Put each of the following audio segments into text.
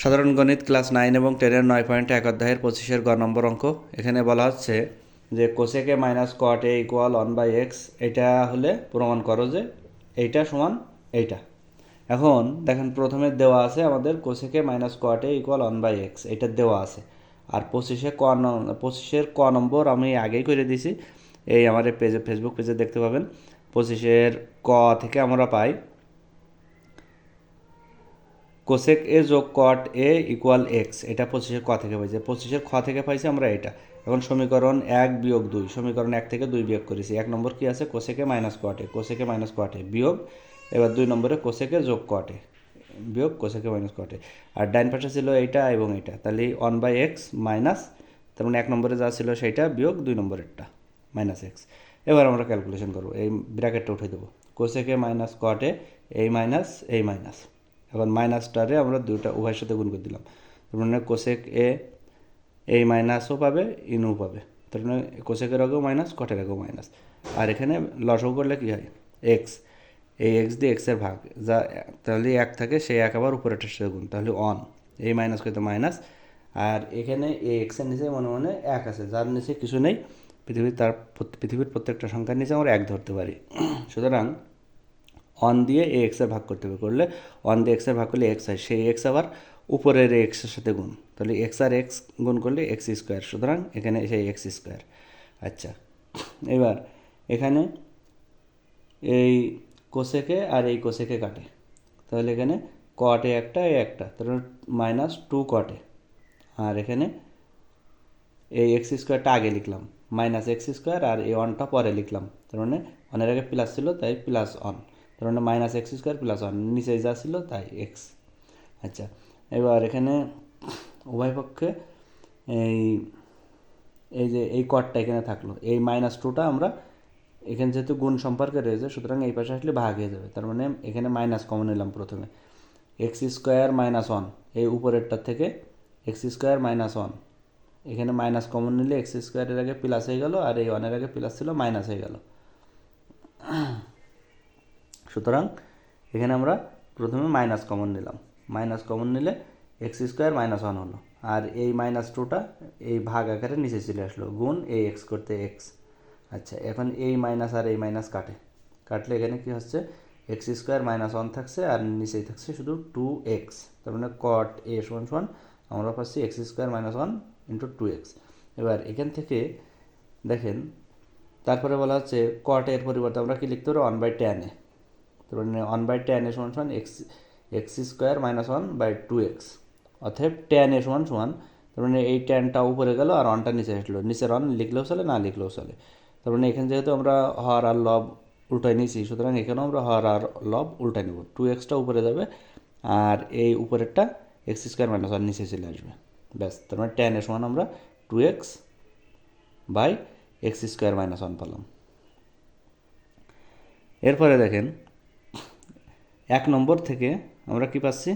সাধারণ গণিত ক্লাস 9 এবং 10-এর 9.1 অধ্যায়ের 25-এর গ নম্বর অঙ্ক। এখানে বলা হচ্ছে যে cosec minus cot A equal 1/x, এটা হলে প্রমাণ করো যে এইটা সমান এইটা। এখন দেখেন প্রথমে দেওয়া আছে আমাদের cosec minus cot A equal 1/x, এটা দেওয়া আছে। আর 25-এর ক নম্বর আমি আগেই করে দিয়েছি, এই আমাদের পেজে, ফেসবুক পেজে দেখতে পাবেন। 25-এর ক থেকে আমরা পাই কোসেক এ যোগ কট এ ইকুয়াল এক্স, এটা 25-এর ক থেকে পাইছে। 25-এর খ থেকে পাইছি আমরা এটা। এখন সমীকরণ 1 বিয়োগ 2, সমীকরণ 1 থেকে 2 বিয়োগ করেছি। 1 নম্বর কি আছে, কোসেকে মাইনাস কট এ, কোসেকে মাইনাস কট এ বিয়োগ, এবার 2 নম্বরে কোসেকে যোগ কট এ বিয়োগ কোসেকে মাইনাস কট এ। আর ডাইন পাশে ছিল এইটা এবং এইটা, তাহলে 1/x মাইনাস, তার মানে 1 নম্বরে যা ছিল সেইটা বিয়োগ 2 নম্বরেরটা মাইনাস এক্স। এবার আমরা ক্যালকুলেশন করবো, এই ব্র্যাকেটটা উঠে দেবো। কোসেকে মাইনাস কট এ, এই মাইনাস এই মাইনাস, এখন মাইনাসটারে আমরা দুইটা উভয়ের সাথে গুণ করে দিলাম। তার মানে কোসেক এ এই মাইনাসও পাবে, ইনও পাবে। তার মানে কোসেকের আগেও মাইনাস, কটের আগেও মাইনাস। আর এখানে লসও করলে কী হয়, এক্স, এই এক্স দিয়ে এক্সের ভাগ যা, তাহলে 1 থাকে, সেই 1 আবার উপরেরটার সাথে গুণ, তাহলে অন, এই মাইনাস করতে মাইনাস। আর এখানে এই এক্সের নিচে মনে মনে 1 আছে, যার নিচে কিছু নেই। পৃথিবীর প্রত্যেকটা সংখ্যার নিচে আমরা 1 ধরতে পারি। সুতরাং অন দিয়ে এ এক্সের ভাগ করতে হবে, করলে অন দিয়ে এক্সের ভাগ করলে এক্স হয়, সেই এক্স আবার উপরের এক্সের সাথে গুণ, তাহলে এক্স আর এক্স গুণ করলে এক্স স্কোয়ার, সুতরাং এখানে সেই এক্স স্কোয়ার। আচ্ছা, এবার এখানে এই কোসেকে আর এই কোসেকে কাটে, তাহলে এখানে কটে একটা, এ একটা, তাহলে মাইনাস 2 কটে। আর এখানে এই এক্স স্কোয়ারটা আগে লিখলাম, মাইনাস এক্স স্কোয়ার, আর এই ওয়ানটা পরে লিখলাম, তার মানে ওয়ানের আগে প্লাস ছিল তাই প্লাস ওয়ান, তার মানে minus x square plus one, নিচে যা ছিল তাই এক্স। আচ্ছা, এবার এখানে উভয় পক্ষে এই এই যে এই কটটা এখানে থাকলো, এই মাইনাস 2টা আমরা এখানে যেহেতু গুণ সম্পর্কে রয়েছে, সুতরাং এই পাশে আসলে ভাগ হয়ে যাবে। তার মানে এখানে মাইনাস কমন নিলাম প্রথমে, এক্স স্কোয়ার মাইনাস ওয়ান, এই উপরেরটার থেকে এক্স স্কোয়ার মাইনাস ওয়ান, এখানে মাইনাস কমন নিলে এক্স স্কোয়ারের আগে প্লাস হয়ে গেল, আর এই ওয়ানের আগে প্লাস ছিল মাইনাস হয়ে গেল। সুতরাং এখানে আমরা প্রথমে মাইনাস কমন নিলাম, মাইনাস কমন নিলে এক্স স্কোয়ার মাইনাস ওয়ান হলো, আর এই মাইনাস 2টা এই ভাগ আকারে নিচে চলে আসলো, গুণ এই এক্স করতে এক্স। আচ্ছা, এখন এই মাইনাস আর এই মাইনাস কাটলে এখানে কি হচ্ছে, এক্স স্কোয়ার মাইনাস ওয়ান থাকছে, আর নিচেই থাকছে শুধু 2x, তার মানে কট এ সমান সমান আমরা পাচ্ছি x square minus one into 2x। এবার এখান থেকে দেখেন, তারপরে বলা হচ্ছে কট এর পরিবর্তে আমরা কি লিখতে পারবো, 1/tan এ, তার মানে 1/tan এ সমান সমান এক্স স্কোয়ার মাইনাস 1/2x, অতএব tan এ সমান সমান, তার মানে এই ট্যানটা উপরে গেল আর ওয়ানটা নিচে আসলো, নিচের ওয়ান লিখলেও চলে, না লিখলেও চলে। তার মানে এখানে যেহেতু আমরা হর আর লব উল্টাই নিয়েছি, সুতরাং এখানেও আমরা হর আর লব উল্টাই নেব, 2xটা উপরে যাবে আর এই উপরেরটা এক্স স্কোয়ার মাইনাস ওয়ান নিচে চলে আসবে, ব্যাস। তার মানে tan এর সমান আমরা 2x by x square minus one পেলাম। এরপরে দেখেন 1 নম্বর থেকে আমরা কি পাচ্ছি,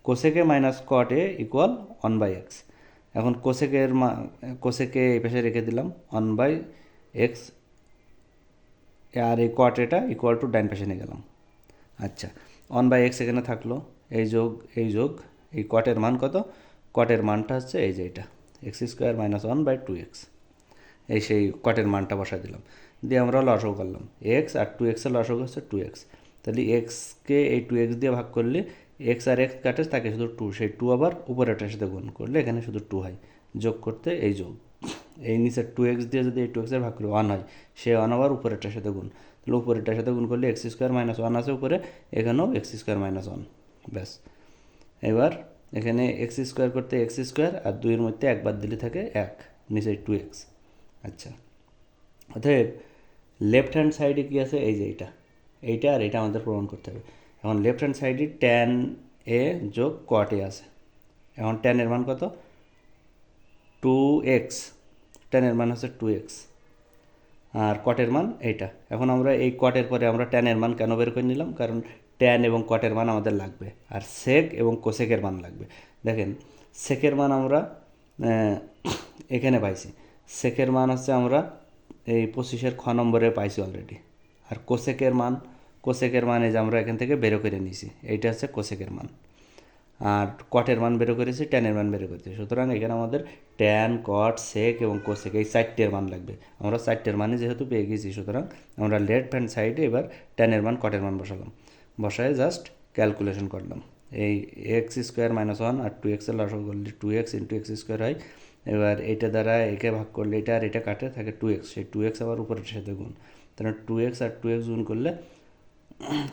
কোসেকে minus cot A equal 1/x। এখন কোসেকে এই পাশে রেখে দিলাম 1/x, আর এই কট এটা ইকুয়াল টু ডাইন পাশে নিয়ে গেলাম। আচ্ছা, 1/x এখানে থাকলো, এই যোগ এই কটের মান কত, কটের মানটা হচ্ছে এই যে এটা এক্স স্কোয়ার মাইনাস 1/2x, এই সেই কটের মানটা বসাই দিলাম, দিয়ে আমরা লসও করলাম, এক্স আর 2x এর লসও হচ্ছে 2x, তাহলে এক্সকে এই 2x দিয়ে ভাগ করলে এক্স আর এক্স কাটে থাকে শুধু 2, সেই 2 আবার উপরেরটার সাথে গুণ করলে এখানে শুধু 2 হয়, যোগ করতে এই যোগ, এই নিচের 2x দিয়ে যদি এই 2x এর ভাগ করে 1 হয়, সে 1 আবার উপরেরটার সাথে গুণ, তাহলে উপরেরটার সাথে গুণ করলে এক্স স্কোয়ার মাইনাস 1 আছে উপরে, এখানেও এক্স স্কোয়ার মাইনাস 1, ব্যাস। এবার এখানে এক্স স্কোয়ার করতে এক্স স্কোয়ার, আর 2-এর মধ্যে একবার দিলে থাকে 1, নিচে 2x। আচ্ছা, অতএব লেফট হ্যান্ড সাইডে কী আছে, এই যে এইটা আর এটা আমাদের প্রমাণ করতে হবে। এখন লেফট হ্যান্ড সাইডে tan এ যোগ কট এ আছে, এখন tan এর মান কত, 2x, tan এর মান হচ্ছে 2x, আর কটের মান এইটা। এখন আমরা এই কটের পরে আমরা tan এর মান কেন বের করে নিলাম, কারণ tan এবং কটের মান আমাদের লাগবে, আর সেক এবং কোসেকের মান লাগবে। দেখেন সেকের মান আমরা এখানে পাইছি, সেকের মান হচ্ছে আমরা এই 25-এর খ নম্বরে পাইছি অলরেডি, আর কোসেকের মান এই যে আমরা এখান থেকে বেরো করে নিয়েছি, এইটা হচ্ছে কোসেকের মান। আর কটের মান বের করেছি, ট্যানের মান বের করতেছি। সুতরাং এখানে আমাদের ট্যান, কট, সেক এবং কোসেক এই চারটের মান লাগবে। আমরা চারটের মানে যেহেতু পেয়ে গেছি, সুতরাং আমরা লেফট হ্যান্ড সাইডে এবার ট্যানের মান, কটের মান বসালাম, বসায় জাস্ট ক্যালকুলেশন করলাম। এই এক্স স্কোয়ার মাইনাস ওয়ান আর টু এক্সের লসাগু করলে 2x ইন্টু এক্স স্কোয়ার হয়। এবার এটা দ্বারা একে ভাগ করলে এটা আর এটা কাটে, থাকে 2x, সেই 2x আবার উপরের সাথে গুণ, তাহলে 2x আর 2x গুণ করলে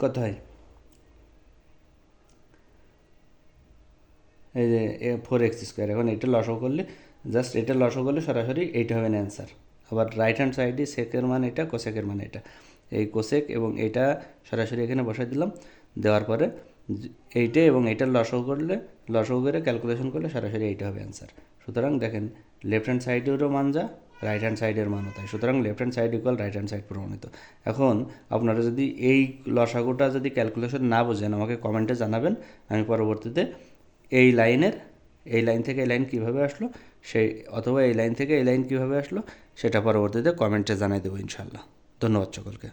কত হয়, এই যে 4x স্কোয়ার। এখন এটা লসাগু করলে জাস্ট এটা লসাগু করলে সরাসরি এইটা হবে অ্যান্সার। আবার রাইট হ্যান্ড সাইডে সেকের মান এটা, কোসেকের মান এটা, এই কোসেক এবং এটা সরাসরি এখানে বসাই দিলাম। দেওয়ার পরে এইটা এবং এইটার লসাগু করলে, লসাগু করে ক্যালকুলেশন করলে সরাসরি এইটা হবে অ্যান্সার। সুতরাং দেখেন লেফট হ্যান্ড সাইডেরও মান যা, রাইট হ্যান্ড সাইডের মানও তাই। সুতরাং left hand side equal right hand side প্রমাণিত। এখন আপনারা যদি এই লসাগুটা যদি ক্যালকুলেশন না বোঝেন, আমাকে কমেন্টে জানাবেন, আমি পরবর্তীতে এই লাইনের, এই লাইন থেকে এই লাইন কীভাবে আসলো সেই, অথবা এই লাইন থেকে এই লাইন কীভাবে আসলো সেটা পরবর্তীতে কমেন্টে জানাই দেবো ইনশাল্লাহ। ধন্যবাদ সকলকে।